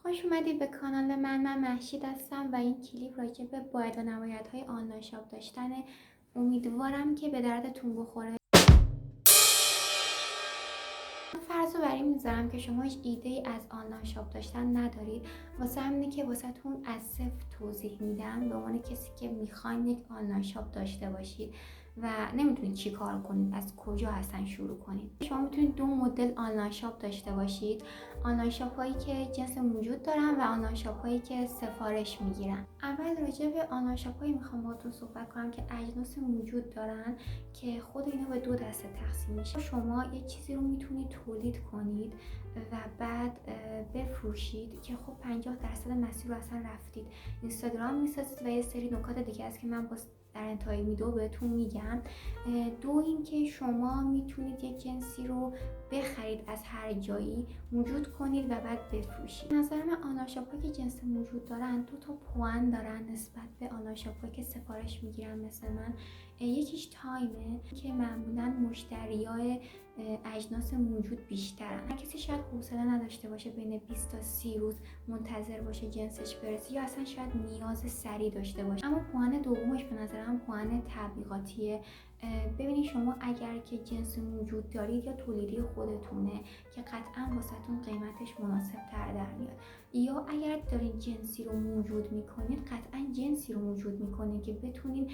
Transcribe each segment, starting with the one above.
خوش اومدید به کانال من مهشید هستم و این کلیپ راجع به باید و نبایدهای آنلاین شاپ داشتنه. امیدوارم که به دردتون بخوره. فرض رو بر این میذارم که شما هیچ ایده ای از آنلاین شاپ داشتن ندارید، واسه همینه که واسهتون از صفر توضیح میدم به عنوان کسی که میخواین یک آنلاین شاپ داشته باشید و نمیتونید چی کار کنید، از کجا اصلا شروع کنید. شما میتونید دو مدل آنلاین شاپ داشته باشید: آنلاین شاپ هایی که جنس موجود دارن و آنلاین شاپ هایی که سفارش میگیرن. اول راجع به آنلاین شاپ هایی میخوام باهاتون صحبت کنم که اجناس موجود دارن، که خود اینا به دو دسته تقسیم میشه. شما یه چیزی رو میتونید تولید کنید و بعد بفروشید که خب 50% مسیر رو اصلا رفتید. اینستاگرام میسازید و یه سری نکات دیگه است که من در انتهای ویدیو بهتون میگم. دو اینکه شما میتونید یک جنسی رو بخرید از هر جایی، موجود کنید و بعد بفروشید. نظر من آنلاین شاپ‌هایی که جنس موجود دارن دو تا پوان دارن نسبت به آنلاین شاپ‌هایی که سفارش میگیرن مثل من. یکیش تایمه که معمولا مشتریای اجناس موجود بیشترن. کسی شاید حوصله نداشته باشه بین 20 تا 30 روز منتظر باشه جنسش برسه، یا اصلا شاید نیاز سریع داشته باشه. اما پوان دومش به نظرم پوان تبلیغاتیه. ببینید شما اگر که جنس موجود دارید یا تولیدی خودتونه که قطعا واسهتون قیمتش مناسب تر در میاد، یا اگر دارین جنسی رو موجود میکنید قطعا جنسی رو موجود میکنید که بتونید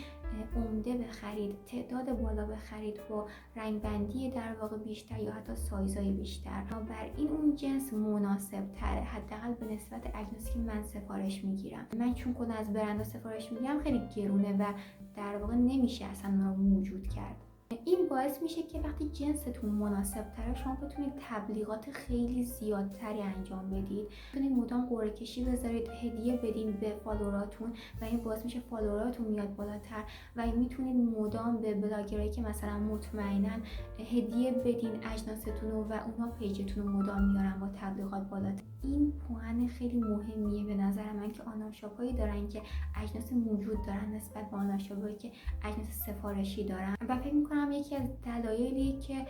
عمده بخرید، تعداد بالا بخرید با رنگ بندی در واقع بیشتر یا حتی سایزهای بیشتر. بر این اون جنس مناسب تره، حداقل به نسبت اجناسی که من سفارش میگیرم. من چون کلا از برندها سفارش میگیرم خیلی گرونه و در واقع نمیشه اصلا اون رو موجود کرد. این باعث میشه که وقتی جنستون مناسب تره شما بتونید تبلیغات خیلی زیادتری انجام بدید، بتونید مدام قرعه کشی بذارید، هدیه بدین به فالووراتون و این باعث میشه فالووراتون میاد بالاتر و میتونید مدام به بلاگرایی که مثلا مطمئنن هدیه بدین اجناستون رو و اونا پیجتون رو مدام میارن با تبلیغات بالاتر. این پوان خیلی مهمیه به نظر من که آنلاین شاپ‌هایی دارن که اجناس موجود دارن نسبت به آنلاین شاپ‌هایی که اجناس سفارشی دارن. و فکر می‌کنم یکی از دلایلی که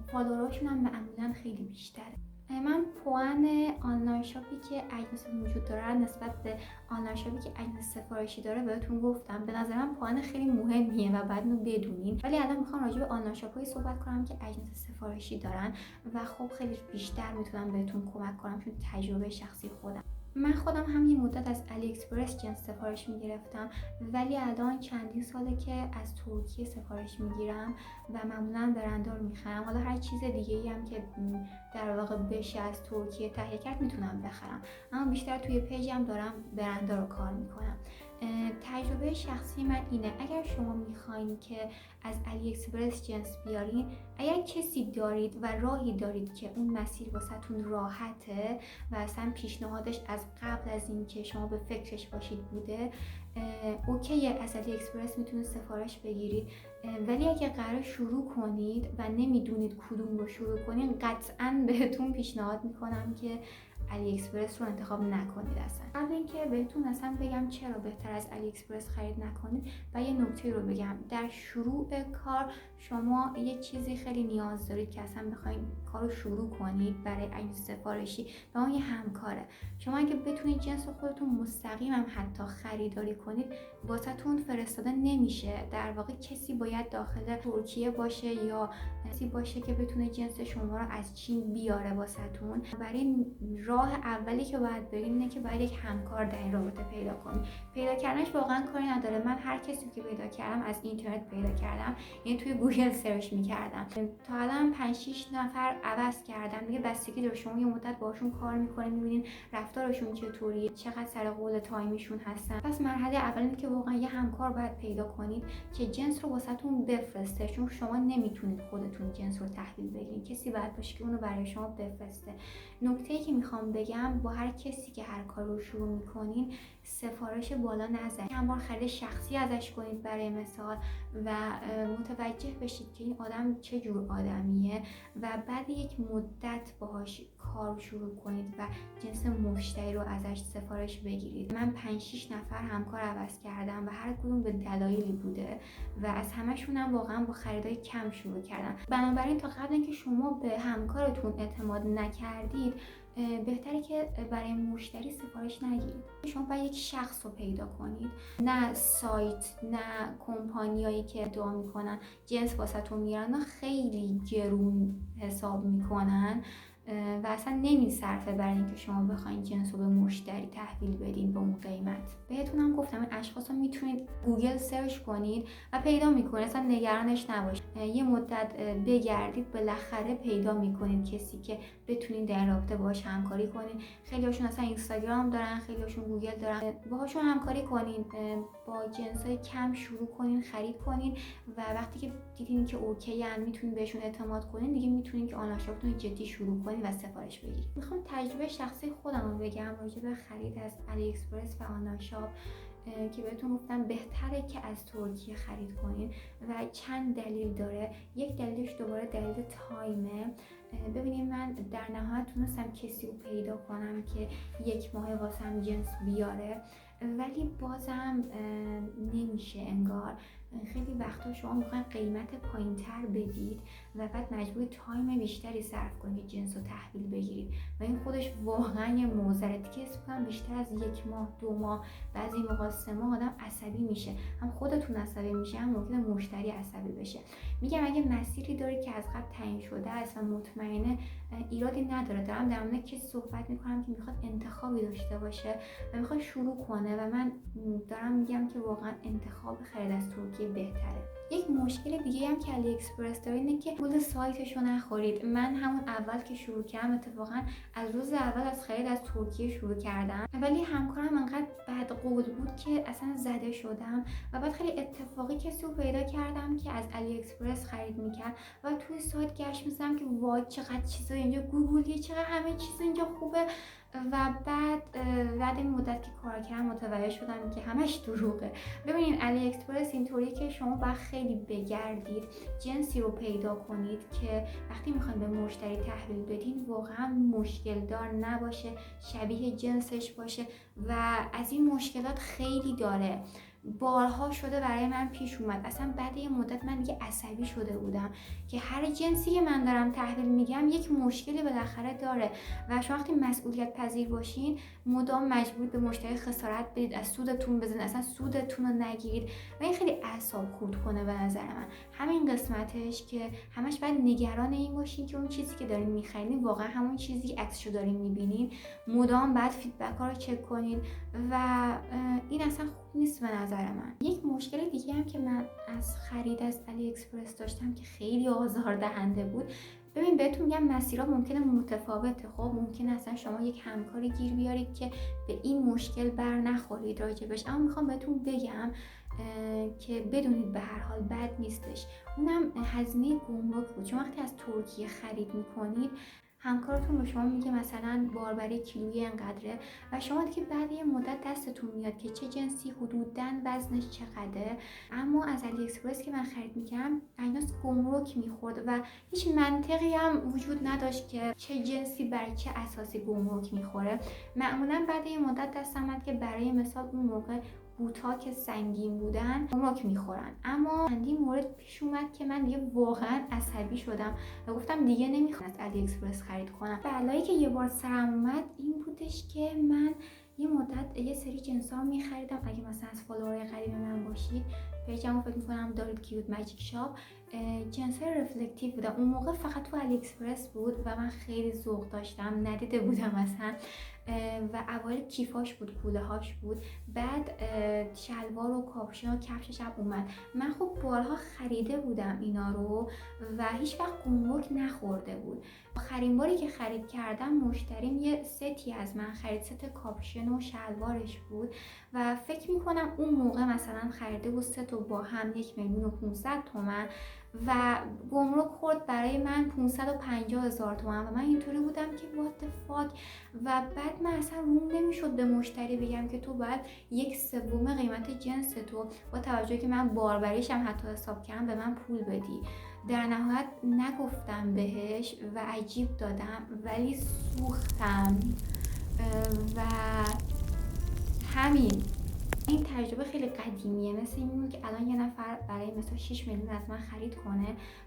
فالووراشون هم معمولا خیلی بیشتره. من پوان آنلاین شاپی که اجناس موجود داره نسبت به آنلاین شاپی که اجناس سفارشی داره بهتون گفتم. به نظر من پوان خیلی مهمیه و بعد اینو بدونین. ولی الان میخوام راجع به آنلاین شاپ‌هایی صحبت کنم که اجناس سفارشی دارن و خب خیلی بیشتر میتونم بهتون کمک کنم چون تجربه شخصی خودم. من خودم هم یه مدت از علی اکسپرس جنس سفارش میگرفتم، ولی الان چندین ساله که از ترکیه سفارش میگیرم و معمولا برندا رو میخرم. حالا هر چیز دیگه ای هم که در واقع بشه از ترکیه تهیه کرد میتونم بخرم، اما بیشتر توی پیجم دارم برندا رو کار میکنم. تجربه شخصی من اینه اگر شما میخواین که از علی اکسپرس جنس بیارین، اگر کسی دارید و راهی دارید که اون مسیر واسهتون راحته و اصلا پیشنهادش از قبل از اینکه شما به فکرش باشید بوده، اوکی از علی اکسپرس میتونید سفارش بگیرید. ولی اگه قرار شروع کنید و نمیدونید کدوم رو شروع کنید، قطعا بهتون پیشنهاد میکنم که علی اکسپرس رو انتخاب نکنید اصلا. قبل اینکه بهتون اصلا بگم چرا بهتر از علی اکسپرس خرید نکنید و یه نکته رو بگم. در شروع کار شما یه چیزی خیلی نیاز دارید که اصلا بخواید کارو شروع کنید برای اجناس سفارشی و اون یه همکاره. شما اگه بتونید جنس خودتون مستقیم هم حتی خریداری کنید، واسهتون فرستاده نمیشه. در واقع کسی باید داخل ترکیه باشه یا کسی باشه که بتونه جنس شما رو از چین بیاره واسهتون. برای راه اولی که باید برید اینه که باید یک همکار در این رابطه پیدا کنید. پیدا کردنش واقعا کاری نداره. من هر کسی که پیدا کردم از اینترنت پیدا کردم، یعنی توی گوگل سرچ می‌کردم. تا الان 5-6 نفر عوض کردم. دیگه بستگی داره شما یه مدت باشون کار می‌کنید، می‌بینید رفتارشون چطوریه، چقدر سر قول تایمیشون هستن. پس مرحله اول اینه که واقعا یه همکار باید پیدا کنید که جنس رو واسهتون بفرسته، چون شما نمیتونید خودتون جنس رو تحویل بگیرید. کسی باید باشه که اون رو برای شما بفرسته. نکته‌ای که میخوام بگم با هر کسی که هر کار رو شروع میکنین، سفارش بالا نزنید. چند بار خرید شخصی ازش کنید برای مثال و متوجه بشید که این آدم چه جور آدمیه و بعد یک مدت باهاش کار شروع کنید و جنس مشتری رو ازش سفارش بگیرید. من 5-6 نفر همکار عوض کردم و هر کدوم به دلایلی بوده و از همشون هم واقعا با خریدای کم شروع کردم. بنابراین تا قبل اینکه شما به همکارتون اعتماد نکردید، بهتره که برای مشتری سفارش نگیرید. شما باید یک شخص رو پیدا کنید، نه سایت، نه کمپانیایی که ادعا میکنن جنس واسهتون میارن، خیلی گرون حساب میکنن و اصلا نمیصرفه برای اینکه شما بخواید جنس رو به مشتری تحویل بدین به اون قیمت. بهتونم گفتم این اشخاص رو میتونید گوگل سرچ کنید و پیدا میکنید، اصلا نگرانش نباشید. یه مدت بگردید بالاخره پیدا میکنید کسی که بتونید در رابطه باهاش همکاری کنید. خیلی هاشون اصلا اینستاگرام دارن، خیلی هاشون گوگل دارن، باهاشون همکاری کنید، با جنسای کم شروع کنین خرید کنین و وقتی که دیدین که اوکی ان میتونید بهشون اعتماد کنین، دیگه میتونید که آنلاین شاپتون جدی شروع کنین و سفارش بگیرید. میخوام تجربه شخصی خودم رو بگم راجع به خرید از علی اکسپرس و آنلاین شاپ که بهتون گفتم بهتره که از ترکیه خرید کنین و چند دلیل داره. یک دلیلش دوباره دلیل تایمه. ببینید من در نهایت تونستم کسی رو پیدا کنم که یک ماه واسم جنس بیاره، ولی بازم نمیشه انگار. خیلی وقتا شما میخواین قیمت پایین تر بدید و بعد مجبور تایم بیشتری صرف کنید جنس رو تحویل بگیرید و این خودش واقعا یه موزره که اسم کنم بیشتر از 1 ماه 2 ماه بعضی موقع 3 ماه آدم عصبی میشه، هم خودتون عصبی میشه هم ممکنه مشتری عصبی بشه. میگم اگه مسیری داری که از قبل تعیین شده است و مطمئنه ایرادی نداره، دارم در مورد کسی صحبت میکنم که میخواد انتخابی داشته باشه و میخواد شروع کنه و من دارم میگم که واقعا انتخاب خرید از ترکیه بهتره. یک مشکل دیگه هم که علی اکسپرس داره اینه که پول سایتش رو نخورید. من همون اول که شروع کردم اتفاقا از روز اول از خرید از ترکیه شروع کردم، ولی همکارم انقدر بد قول بود که اصلا زده شدم و بعد خیلی اتفاقی کسی رو پیدا کردم که از علی اکسپرس خرید میکرد و توی سایت گشت می‌زدم که وای چقدر چیزا اینجا گوگلیه، چقدر همه چیز اینجا خوبه و بعد این مدت که کار کردم متوجه شدم که همش دروغه. ببینید علی اکسپرس اینطوریه که شما باید خیلی بگردید، جنسی رو پیدا کنید که وقتی میخواین به مشتری تحویل بدین واقعا مشکل دار نباشه، شبیه جنسش باشه و از این مشکلات خیلی داره. بارها شده برای من پیش اومد. اصلا بعد یه مدت من دیگه عصبی شده بودم که هر جنسی که من دارم تحویل میگم یک مشکلی بالاخره داره و شما وقتی مسئولیت پذیر باشین مدام مجبور به مشتری خسارت بدید، از سودتون بزنید، اصلا سودتون رو نگیرید و این خیلی اعصاب خورد کنه به نظر من. همین قسمتش که همش باید نگران این باشین که اون چیزی که دارین میخرین واقعا همون چیزی که عکسشو دارین میبینین. مدام بعد فیدبک ها رو چک کنین و این اصلا خوب نیست به نظر من. یک مشکل دیگه هم که من از خرید از علی اکسپرس داشتم که خیلی آزاردهنده بود، ببین بهتون میگم مسیرها ممکنه متفاوته. خب ممکنه اصلا شما یک همکاری گیر بیارید که به این مشکل بر نخورید راجبش، اما میخوام بهتون بگم که بدونید به هر حال بد نیستش. اونم هزینه گمرک بود. شما وقتی از ترکیه خرید میکنید همکارتون به شما میگه مثلا باربری کیلویی انقدره و شما دیگه بعد یه مدت دستتون میاد که چه جنسی حدوداً وزنش چقدره. اما از علی اکسپرس که من خرید میکردم اجناس گمرک میخورد و هیچ منطقی هم وجود نداشت که چه جنسی بر چه اساسی گمرک میخوره. معمولا بعد یه مدت دستم میاد که برای مثال اون موقع بوتا که سنگین بودن گمرک میخورن، اما چندین مورد پیش اومد که من دیگه واقعا عصبی شدم و گفتم دیگه نمیخوام از علی اکسپرس خرید کنم. بلایی که یه بار سرم اومد این بودش که من یه مدت یه سری جنسا رو میخریدم. اگه مثلا از فالوورای قدیم من باشید پیجمو فکر میکنم دارید کیوت ماجیک شاپ، جنسای رفلکتیو بودن. اون موقع فقط تو علی اکسپرس بود و من خیلی ذوق داشتم، ندیده بودم اصلا و اوایل کیفاش بود، کوله هاش بود، بعد شلوار و کاپشن و کفشش هم اومد. من خب بارها خریده بودم اینا رو و هیچ وقت گمرک نخورده بود. آخرین باری که خرید کردم مشتریم یه ستی از من خرید، ست کاپشن و شلوارش بود و فکر میکنم اون موقع مثلا خریده بود 3 تا با هم 1,500,000 تومان و گمرک خورد برای من 550,000 تومان و من اینطوری بودم که what the fuck. و بعد من اصلا روم نمیشد به مشتری بگم که تو باید 1/3 قیمت جنس تو با توجه که من باربریشم حتی حساب کردم به من پول بدی. در نهایت نگفتم بهش و عجیب دادم ولی سوختم و همین. این تجربه خیلی قدیمیه، مثل این بود که الان یه نفر برای مثلا 6 میلیون از من خرید کنه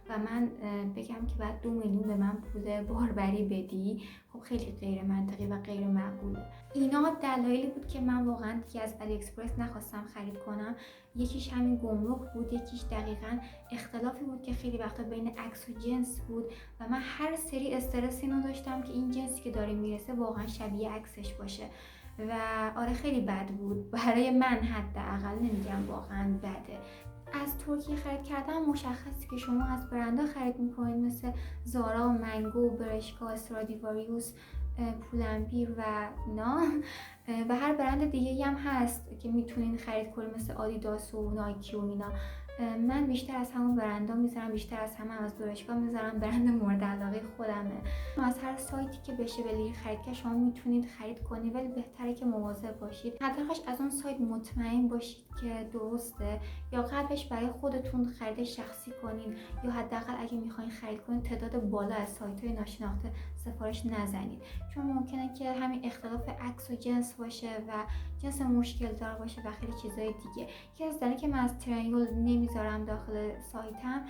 و من بگم که بعد 2 میلیون به من پول باربری بدی. خب خیلی غیر منطقی و غیر معقوله. اینا دلایلی بود که من واقعا دیگه از علی اکسپرس نخواستم خرید کنم. یکیش همین گمرک بود، یکیش دقیقاً اختلافی بود که خیلی وقتا بین عکس و جنس بود و من هر سری استرس اینو داشتم که این جنسی که داره میرسه واقعا شبیه عکسش باشه و آره خیلی بد بود برای من، حداقل نمیگم واقعا بده. از ترکیه خرید کردن مشخصه که شما از برندها خرید میکنید مثل زارا، منگو، برشکا، استرادیواریوس، پولنبیر و اینا و هر برند دیگه هم هست که میتونین خرید کنید مثل آدیداس و نایکی و اینا. من بیشتر از همون برندها میذارم، بیشتر از همه از برشکا میذارم، برند مورد علاقه خودمه. از هر سایتی که بشه بلیغ خرید که شما میتونید خرید کنید، ولی بهتره که مواظب باشید، حداقلش از اون سایت مطمئن باشید که درسته، یا قبلش برای خودتون خرید شخصی کنید، یا حداقل اگه میخواین خرید کنید تعداد بالا از سایت‌های ناشناخته سفارش نزنید، چون ممکنه که همین اختلاف عکس و جنس باشه و جنس مشکل دار باشه و خیلی چیزای دیگه. یکی از دلایلی که من از ترینگل نمیذارم داخل سایتم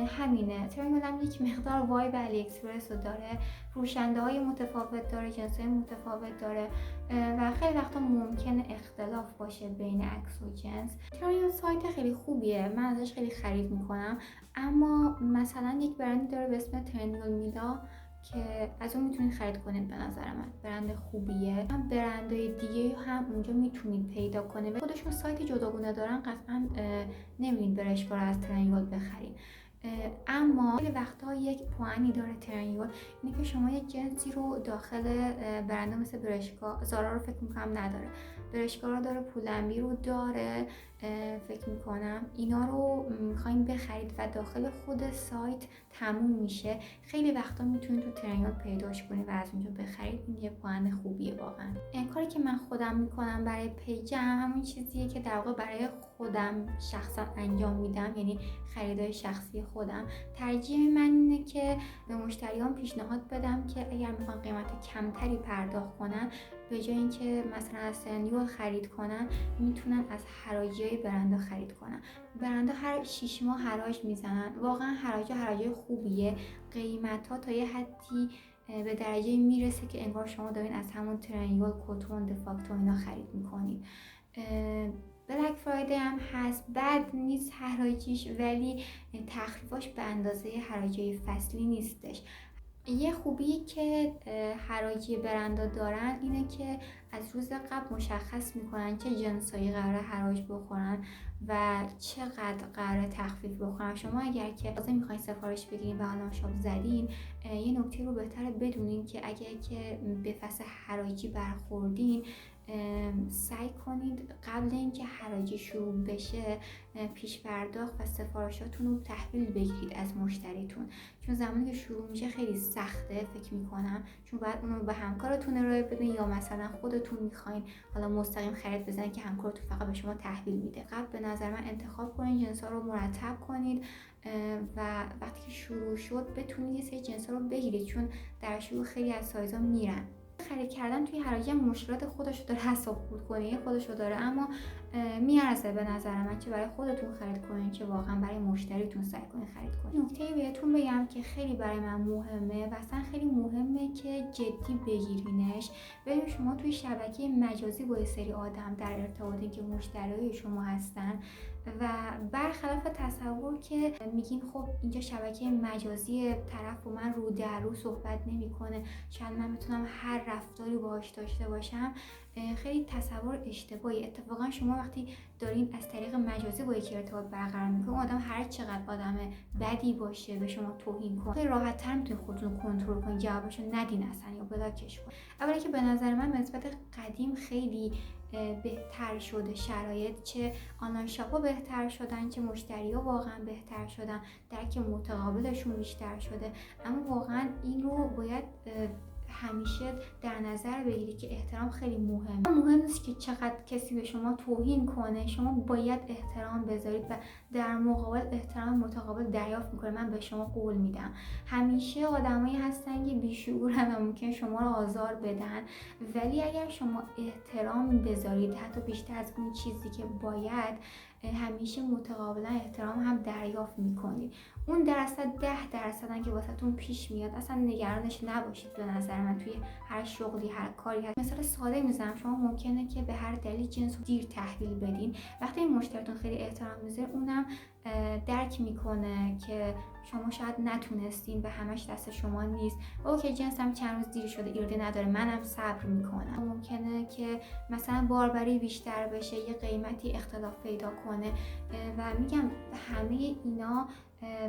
همینه. ترینگل هم یک مقدار وایب علی اکسپرس رو داره، فروشنده های متفاوت داره، جنس های متفاوت داره و خیلی وقتا ممکنه اختلاف باشه بین عکس و جنس. ترینگل سایت خیلی خوبیه، من ازش خیلی خرید میکنم، اما مثلا یک برندی داره به اسم ترینگل میلا که از اون میتونید خرید کنید، به نظر من برند خوبیه. هم برندهای دیگه هم اونجا میتونید پیدا کنید، خودشون سایت جداگونه دارن، قطعا نمیرید برشکا رو از ترینگل بخرید. اما خیلی وقتا یک پوانی داره ترینگل، اینه که شما یک جنسی رو داخل برند مثل برشکا، زارا رو فکر میکنم نداره، برشکا رو داره، پولنبیر رو داره فکر میکنم، اینا رو میخواین بخرید و داخل خود سایت تموم میشه، خیلی وقتا میتونید تو ترینگل پیداش کنید و از اونجا بخرید. این یه پوان خوبیه واقعا. این کاری که من خودم میکنم برای پیجم همون چیزیه که در واقع برای خودم شخصا انجام میدم، یعنی خریدای شخصی خودم. ترجیح من اینه که به مشتریان پیشنهاد بدم که اگر میخوان قیمت کمتری پرداخت کنن، به جای اینکه مثلا از ترینگل خرید کنن، میتونن از حراجی‌های برندها خرید کنن. برندها هر 6 ماه حراج میزنن، واقعا حراجای خوبیه، قیمت‌ها تا یه حدی به درجه میرسه که انگار شما دارین از همون ترینگل، کتون، دفاکتو اینا خرید میکنید. بلک فرایدی هم هست، بد نیست حراجیش، ولی تخفیفاش به اندازه حراجی فصلی نیستش. یه خوبی که حراجی برندا دارن اینه که از روز قبل مشخص میکنن چه جنسایی قراره حراج بخورن و چقدر قراره تخفیف بخورن. شما اگر که تازه میخواین سفارش بگیرین و آنلاین شاپ زدین، یه نکته رو بهتره بدونین که اگر که به فصل حراجی برخوردین، سعی کنید قبل اینکه حراجی شروع بشه پیش پرداخت و سفارشاتون رو تحویل بگیرید از مشتریتون، چون زمانی که شروع میشه خیلی سخته فکر میکنم، چون باید اونو به همکارتون ارائه بدین یا مثلا خودتون میخواین حالا مستقیم خرید بزنید که همکارتون فقط به شما تحویل میده. قبل به نظر من انتخاب کنید، جنسا رو مرتب کنید و وقتی که شروع شد بتونید یه سری جنسا رو بگیرید، چون در شروع خیلی از سایزا میرن. خرید کردن توی حراجی هم مشکلات خودشو داره، حساب خورد کنی خودشو داره، اما میارزه به نظر من، چه برای خودتون خرید کنین چه واقعا برای مشتریتون سعی کنین خرید کنین. نکته بهتون بگم که خیلی برای من مهمه و اصلا خیلی مهمه که جدی بگیرینش. ببین شما توی شبکه مجازی با یه سری آدم در ارتباطین که مشتریای شما هستن و برخلاف تصور که میگین خب اینجا شبکه مجازی، طرف با من رو در رو صحبت نمیکنه، شاید من میتونم هر رفتاری باهاش داشته باشم، خیلی تصور اشتباهی. اتفاقا شما وقتی دارین از طریق مجازی با یکی ارتباط برقرار میکنین، آدم هر چقدر آدم بدی باشه به شما توهین کنه، خیلی راحت تر میتونین خودتون رو کنترل کنین، جوابشو ندین اصلا یا بلاکش کنین. اولی که به نظر من نسبت قدیم خیلی بهتر شده شرایط، چه آنلاین شاپ‌ها بهتر شدن، چه مشتری‌ها واقعا بهتر شدن، درک متقابلشون بیشتر شده، اما واقعا این رو باید همیشه در نظر بگیرید که احترام خیلی مهم نیست که چقدر کسی به شما توهین کنه، شما باید احترام بذارید و در مقابل احترام متقابل دریافت میکنه. من به شما قول میدم. همیشه آدمایی هستن که بیشعورن و ممکن شما رو آزار بدن، ولی اگر شما احترام بذارید حتی بیشتر از اون چیزی که باید، همیشه متقابلا احترام هم دریافت میکنید. اون درصد 10% که واسهتون پیش میاد اصلا نگرانش نباشید. به نظر من توی هر شغلی، هر کاری هست. مثلا ساده میزنم، شما ممکنه که به هر دلیل جنس رو دیر تحویل بدین. وقتی این مشتریتون خیلی احترام میذاره، اونم درک میکنه که شما شاید نتونستین و همش دست شما نیست. اوکی، جنسم چند روز دیر شده، ایرادی نداره، منم صبر میکنم. ممکنه که مثلا باربری بیشتر بشه، یه قیمتی اختلاف پیدا کنه و میگم همه اینا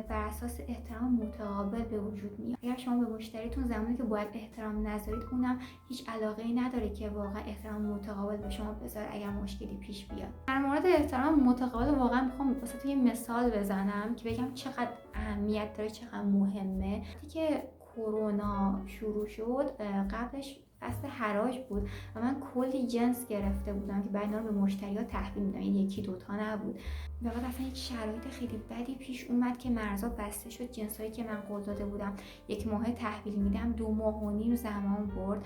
بر اساس احترام متقابل به وجود میاد. اگر شما به مشتریتون زمانی که باید احترام نذارید، اونم هیچ علاقه‌ای نداره که واقعا احترام متقابل به شما بذاره اگر مشکلی پیش بیاد. در مورد احترام متقابل واقعا میخوام واسه یه مثال بزنم که بگم چقدر اهمیت داره، چقدر مهمه. وقتی که کرونا شروع شد، قبلش فصل حراج بود و من کلی جنس گرفته بودم که بعد اینا رو به مشتری‌ها تحویل میدم، این یکی دوتا نبود. و بعد اصلا یک شرایط خیلی بدی پیش اومد که مرزا بسته شد. جنسایی که من قول داده بودم 1 ماه تحویل میدم، 2.5 ماه زمان برد.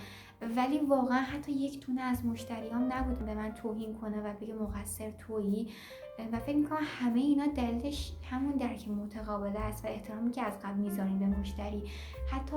ولی واقعا حتی یک دونه از مشتریام نبود به من توهین کنه و بگه مقصر تویی. و فکر میکنم همه اینا دلیلش همون درک متقابل است و احترامی که از قبل میذاریم به مشتری. حتی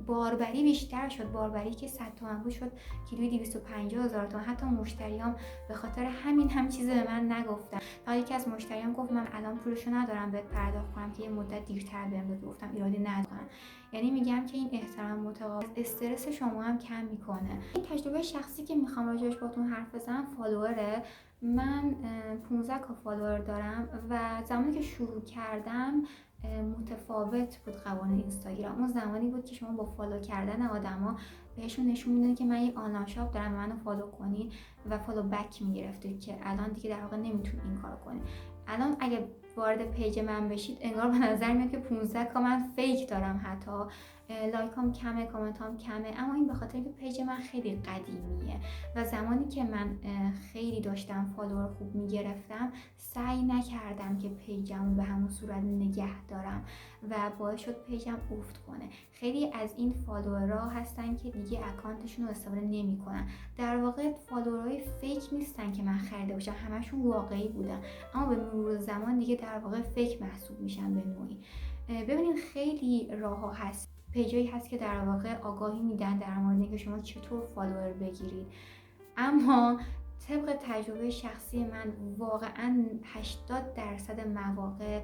باربری بیشتر شد. باربری که 100 تومن بود شد کیلوی 250,000 تومن. حتی مشتریام به خاطر همین هم چیزی به من نگفتن. تا یکی از مشتریام گفت من الان پولشو ندارم بهت پرداخت کنم که یه مدت دیرتر بهم بده. گفتم ایرادی ندارم. یعنی میگم که این احترام متقابل استرس شما هم کم میکنه. این تجربه شخصی که میخوام راجعش باهاتون حرف بزنم فالووره. من 15 تا فالوور دارم و زمانی که شروع کردم متفاوت بود قوانین اینستاگرام. اون زمانی بود که شما با فالو کردن آدما بهشون نشون میدونید که من یک آنلاین شاپ دارم، منو فالو کنین و فالو بک میگرفتید، که الان دیگه در واقع نمیتونید این کارو کنید. الان اگه وارد پیج من بشید انگار به نظر میاد که 15 کا من فیک دارم، حتی لایکام کمه، کامنتام کمه، اما این به خاطر که پیج من خیلی قدیمیه و زمانی که من خیلی داشتم فالوور خوب میگرفتم سعی نکردم که پیجمو به همون صورت نگه دارم و باعث شد پیجم افت کنه. خیلی از این فالوورها هستن که دیگه اکانتشون رو استفاده نمیکنن. در واقع فالوورهای فیک نیستن که من خریده باشم، همشون واقعی بودن، اما به مرور زمان دیگه در واقع فیک محسوب میشن به نوعی. ببینید خیلی راه‌ها هست، پیجایی هست که در واقع آگاهی میدن در مورد اینکه شما چطور فالوور بگیرید، اما طبق تجربه شخصی من واقعا 80% مواقع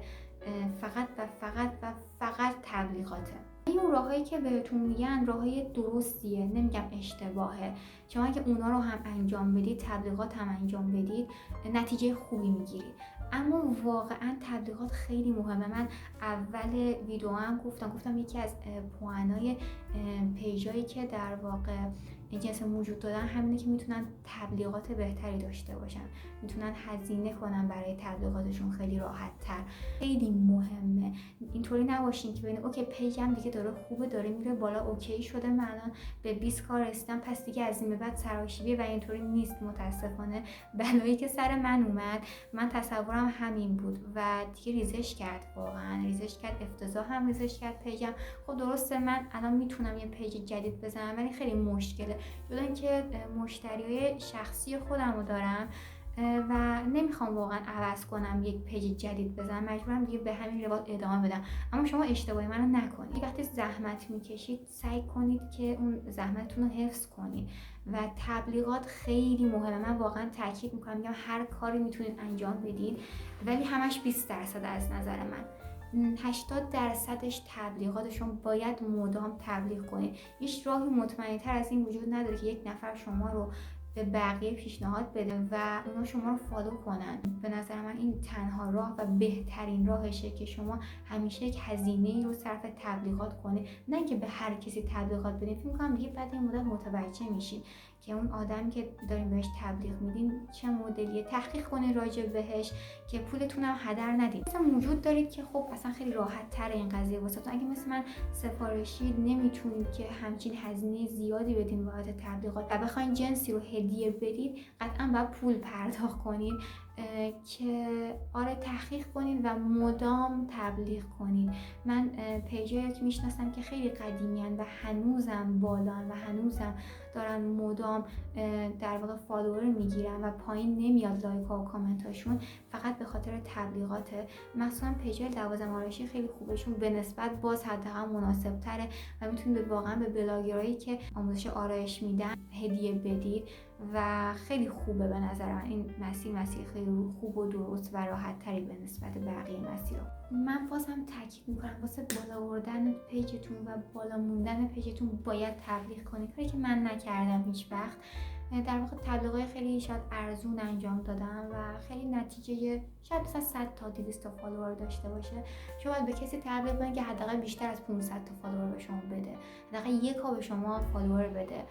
فقط تبلیغاته. این راهایی که بهتون میگن راههای درستیه، نمیگم اشتباهه. شما که اونا رو هم انجام بدید، تبلیغات هم انجام بدید، نتیجه خوبی میگیرید. اما واقعا تبلیغات خیلی مهمه. من اول ویدیو هم گفتم یکی از پوانای پیجایی که در واقع جنس موجود دادن همینه که میتونن تبلیغات بهتری داشته باشن، میتونن هزینه کنن برای تبلیغاتشون خیلی راحت تر. خیلی مهمه. اینطوری نباشین که ببینید اوکی پیجم دیگه داره خوبه، داره میره بالا، اوکی شده، من الان به 20 کار رسیدم، پس دیگه از این به بعد سراشیبیه. و اینطوری نیست. متاسفانه بلایی که سر من اومد، من تصورم همین بود و دیگه ریزش کرد، واقعا ریزش کرد، افتضاح هم ریزش کرد پیجم. خب درسته من الان میتونم یه پیج جدید بزنم، ولی خیلی مشکله، جدا اینکه مشتریای شخصی خودم رو دارم و نمیخوام واقعا عوض کنم یک پیج جدید بزنم، مجبورم دیگه به همین روال ادامه بدم. اما شما اشتباهی منو نکنید. وقتی زحمت میکشید سعی کنید که اون زحمتتون رو حفظ کنید و تبلیغات خیلی مهمه. من واقعا تاکید میکنم، میگم هر کاری میتونید انجام بدید، ولی همش 20% از نظر من. 80%ش تبلیغاتشون باید مدام تبلیغ کنید. هیچ راهی مطمئن‌تر از این وجود نداره که یک نفر شما رو به بقیه پیشنهاد بده و اونا شما رو فالو کنن. به نظر من این تنها راه و بهترین راهشه که شما همیشه یک هزینه‌ای رو صرف تبلیغات کنید، نه که به هر کسی تبلیغات بدید. فکر می‌کنم دیگه بعد این مدت متوجه میشین که اون آدمی که دارین بهش تبلیغ میدین چه مدلیه، تحقیق کنین راجع بهش که پولتون هم هدر ندین. مثلا موجود دارید که خب اصلا خیلی راحت تر این قضیه واسهتون. اگه مثل من سفارشی نمیتونید که همچین هزینه زیادی بدین بابت تبلیغات و بخواین جنسی رو هدیه بدید، قطعا باید پول پرداخت کنین که آره تحقیق کنین و مدام تبلیغ کنین. من پیجایی که میشناسم که خیلی قدیمیان و هنوزم بالان و هنوزم دارن مدام در واقع فالوور میگیرن و پایین نمیاد لایک ها و کامنت هاشون، فقط به خاطر تبلیغاته. مثلا پیجای لوازم آرایشی خیلی خوبشون به نسبت باز حداقل مناسب تره و میتونید واقعا به بلاگرایی که آموزش آرایش میدن هدیه بدید و خیلی خوبه. به نظر من این مسیر خیلی خوب و درست و راحت تری به نسبت بقیه مسیرها. من بازم تاکید میکنم واسه بالا بردن پیجتون و بالا موندن پیجتون باید تبلیغ کنید، کاری که من نکردم هیچ وقت. در واقع تبلیغات خیلی شاید ارزون انجام دادم و خیلی نتیجه شاید مثلا 100 تا 200 تا فالوور داشته باشه. شما باید به کسی تبلیغ کنید که حداقل بیشتر از 500 تا فالوور به شما بده، حداقل یکا به شما فالوور بده.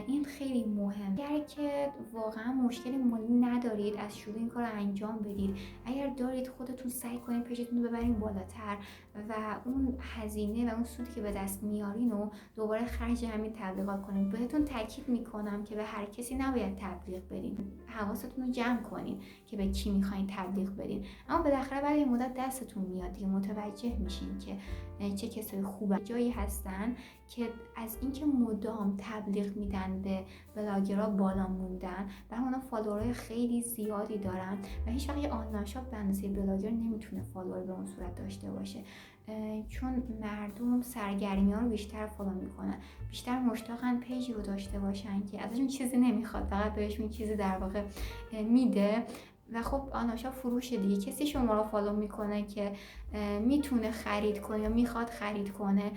این خیلی مهم. اگر که واقعا مشکلی مالی ندارید از شروع این کار رو انجام بدید. اگر دارید خودتون سعی کنید پیجتون رو ببرین بالاتر و اون هزینه و اون سودی که به دست میارین و دوباره خرج همین تبلیغات کنید. بهتون تاکید میکنم که به هر کسی نباید تبلیغ بدین. حواستون رو جمع کنین که به کی میخواین تبلیغ بدین. اما بالاخره بعد یه مدت دستتون میاد دیگه، متوجه میشین که چه کسای خوبه جایی هستن که از اینکه مدام تبلیغ میدن به بلاگرها بالا موندن و اونا فالوورای خیلی زیادی دارن و هیچ وقت آنلاین شاپ به اندازه بلاگر نمیتونه فالوور به اون صورت داشته باشه، چون مردم سرگرمی ها رو بیشتر فالو میکنن، بیشتر مشتاقن پیجی رو داشته باشن که ازشون چیزی نمیخواد، فقط بهشون چیزی در واقع میده. و خب آناشا فروش دیگه، کسی شما رو فالو میکنه که میتونه خرید کنه یا میخواد خرید کنه،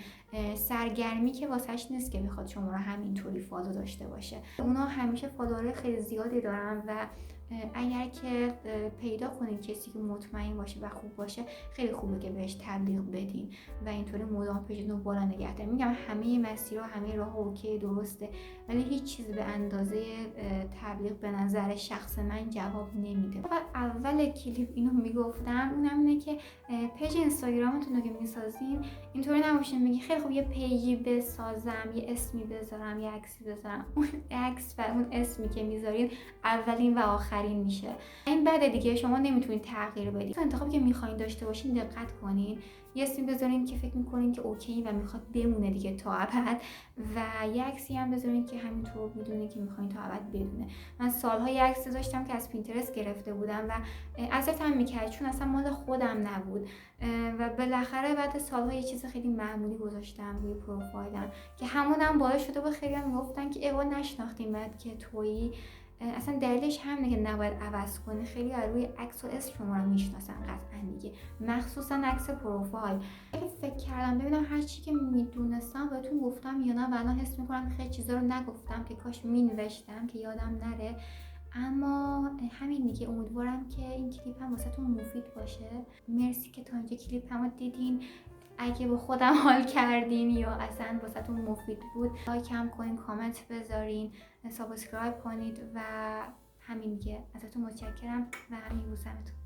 سرگرمی که واسهش نیست که بخواد شما رو همینطوری فالو داشته باشه. اونا همیشه فالوور خیلی زیادی دارن و اگر که پیدا کنید کسی که مطمئن باشه و خوب باشه، خیلی خوبه که بهش تبلیغ بدین و اینطوری مدام پیجتون رو بالا نگه دارین. میگم همه مسیرها همه راه اوکی درسته، ولی هیچ چیز به اندازه تبلیغ به نظر شخص من جواب نمیده. اول کلیپ اینو میگفتم، اونم اینه که پیج اینستاگرامتون رو که میسازین اینطوری نباشین بگین خیلی خوب یه پیجی بسازم، یه اسمی بذارم، یه عکسی بذارم. اون عکس و اون اسمی که میذارین اولین و آخرین میشه. این بده دیگه، شما نمیتونید تغییر بدید. تو انتخابی که میخواین داشته باشین دقت کنین، یه اسمی بذارین که فکر میکنین که اوکی و میخواد بمونه دیگه تا ابد و یه عکسی هم بذارین که همینطور میدونین که میخواین تا ابد بدونه. من سالها یه عکس داشتم که از پینترست گرفته بودم و اذیتم میکرد چون اصلا مال خودم نبود و بالاخره بعد سالها یه چیز خیلی معمولی گذاشتم روی پروفایلم که همونم باعث شده بود خیلی هم میگفتن که ایوا نشناختیمت که تویی. اصلا دلیلش همینه که نباید عوض کنی. خیلی روی عکس و اسم شما رو میشناسن قطعا دیگه، مخصوصا عکس پروفایل. اگه فکر کردم ببینم هر چی که میدونستم بهتون گفتم یا نه و الان حس میکنم خیلی چیزا رو نگفتم که کاش مینوشتم که یادم نره. اما همین دیگه، امیدوارم که این کلیپ هم واسهتون مفید باشه. مرسی که تا اینجا کلیپ هم دیدین. اگه با خودم حال کردین یا اصلا واسهتون مفید بود، لایک هم کنین، کامنت بذارین، سابسکرایب کنید و همین دیگه. ازتون متشکرم و همین بوسمتون.